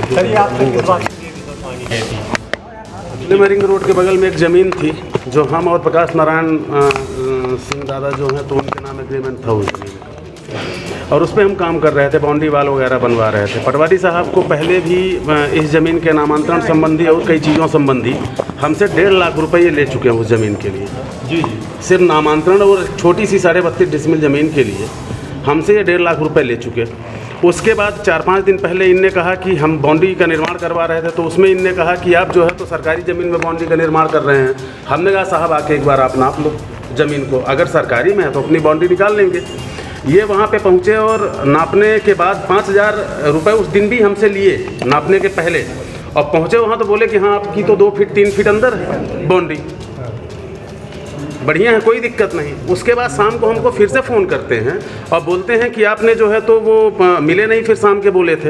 Sir ये आपने किस बात में रिंग रोड के बगल में एक ज़मीन थी जो हम और प्रकाश नारायण सिंह दादा जो हैं तो उनके नाम एग्रीमेंट था उस ज़मीन का, और उस पर हम काम कर रहे थे, बाउंड्री वाल वगैरह बनवा रहे थे। पटवारी साहब को पहले भी इस ज़मीन के नामांतरण संबंधी और कई चीज़ों संबंधी हमसे 1.5 लाख रुपये ले चुके हैं उस ज़मीन के लिए। जी सिर्फ नामांतरण और छोटी सी 32.5 डिसमिल ज़मीन के लिए हमसे ये 1.5 लाख रुपए ले चुके। उसके बाद 4-5 दिन पहले इनने कहा कि हम बाउंड्री का निर्माण करवा रहे थे, तो उसमें इनने कहा कि आप जो है तो सरकारी ज़मीन में बाउंड्री का निर्माण कर रहे हैं। हमने कहा साहब आके एक बार आप नाप लो ज़मीन को, अगर सरकारी में है तो अपनी बाउंड्री निकाल लेंगे। ये वहाँ पे पहुँचे और नापने के बाद 5,000 रुपये उस दिन भी हमसे लिए नापने के पहले, और पहुँचे वहाँ तो बोले कि हाँ आपकी तो 2 फीट 3 फीट अंदर है बाउंड्री, बढ़िया है, कोई दिक्कत नहीं। उसके बाद शाम को हमको फिर से फ़ोन करते हैं और बोलते हैं कि आपने जो है तो वो मिले नहीं, फिर शाम के बोले थे।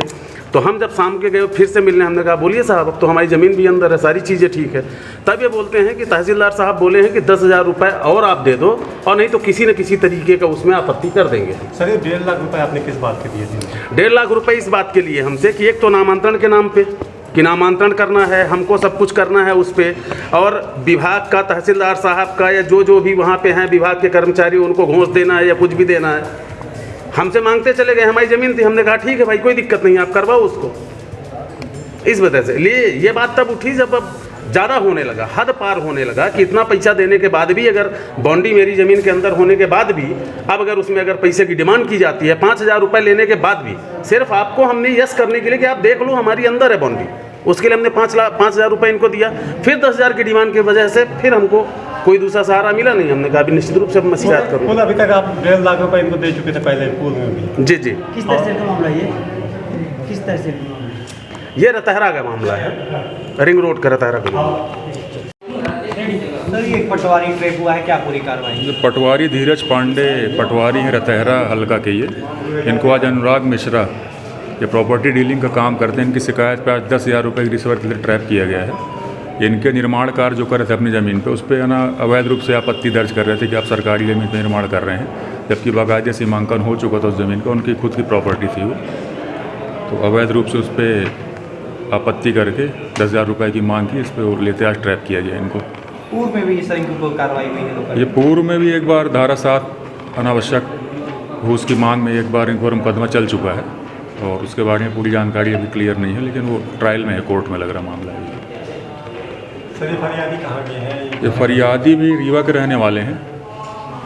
तो हम जब शाम के गए फिर से मिलने, हमने कहा बोलिए साहब अब तो हमारी ज़मीन भी अंदर है, सारी चीज़ें ठीक है। तब ये बोलते हैं कि तहसीलदार साहब बोले हैं कि 10,000 रुपये और आप दे दो, और नहीं तो किसी न किसी तरीके का उसमें आपत्ति कर देंगे। सर ये 1.5 लाख रुपए आपने किस बात के दिए थे? 1.5 लाख रुपये इस बात के लिए हमसे कि एक तो नामांतरण के नाम पे कि नामांतरण करना है, हमको सब कुछ करना है उस पर, और विभाग का, तहसीलदार साहब का या जो भी वहाँ पे हैं विभाग के कर्मचारी, उनको घूस देना है या कुछ भी देना है। हमसे मांगते चले गए, हमारी ज़मीन थी, हमने कहा ठीक है भाई कोई दिक्कत नहीं, आप करवाओ उसको। इस वजह से लिए ये बात तब उठी जब अब ज़्यादा होने लगा, हद पार होने लगा कि इतना पैसा देने के बाद भी, अगर बाउंड्री मेरी ज़मीन के अंदर होने के बाद भी, अब अगर उसमें अगर पैसे की डिमांड की जाती है 5,000 रुपये लेने के बाद भी, सिर्फ आपको हमने यस करने के लिए कि आप देख लो हमारी अंदर है बाउंड्री, उसके लिए हमने 5,000 रुपये इनको दिया। फिर 10,000 की डिमांड की वजह से फिर हमको कोई दूसरा सहारा मिला नहीं। हमने कहा अभी निश्चित रूप से मैं शिकायत करूँगा। अभी तक आप 1.5 लाख रुपए इनको दे चुके थे पहले पूर्व में भी? जी। किस तहसील का मामला ये? किस तहसील का मामला? ये रतहरा का मामला है, रिंग रोड का रतहरा का मामला। सर ये पटवारी ट्रैप हुआ है, क्या पूरी कार्रवाई? पटवारी धीरज पांडे पटवारी हैं रतहरा हल्का के। ये इनको आज अनुराग मिश्रा ये प्रॉपर्टी डीलिंग का काम करते हैं, इनकी शिकायत पे आज 10,000 रुपये की रिश्वत के लिए ट्रैप किया गया है। इनके निर्माण कार्य जो कर रहे थे अपनी ज़मीन पे, उस पर है ना अवैध रूप से आपत्ति दर्ज कर रहे थे कि आप सरकारी ज़मीन पर निर्माण कर रहे हैं, जबकि बाकायदे सीमांकन हो चुका था उस ज़मीन का, उनकी खुद की प्रॉपर्टी थी वो। तो अवैध रूप से उस पर आपत्ति करके 10,000 रुपये की मांग की, इस पर और लेते आज ट्रैप किया गया इनको। पूर्व में भी सर इनको कार्रवाई हुई है? ये पूर्व में भी एक बार धारा 7 अनावश्यक घूस की मांग में एक बार इनको मुकदमा चल चुका है, और उसके बारे में पूरी जानकारी अभी क्लियर नहीं है, लेकिन वो ट्रायल में है, कोर्ट में लग रहा मामला है। सर ये फरियादी कहाँ के हैं? ये फरियादी भी रीवा के रहने वाले हैं,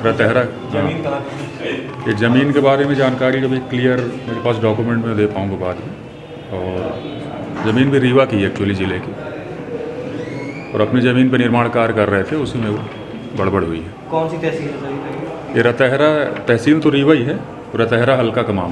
रतहरा। जमीन कहाँ की? ये ज़मीन के बारे में जानकारी जब क्लियर मेरे पास डॉक्यूमेंट में दे पाऊँगा बाद में। और ज़मीन भी रीवा की एक्चुअली ज़िले की, और अपनी ज़मीन पर निर्माण कार्य कर रहे थे, उसी में वो गड़बड़ हुई है। कौन सी तहसील है सर? ये रतहरा तहसील तो रीवा ही है, रतहरा हल्का का मामला।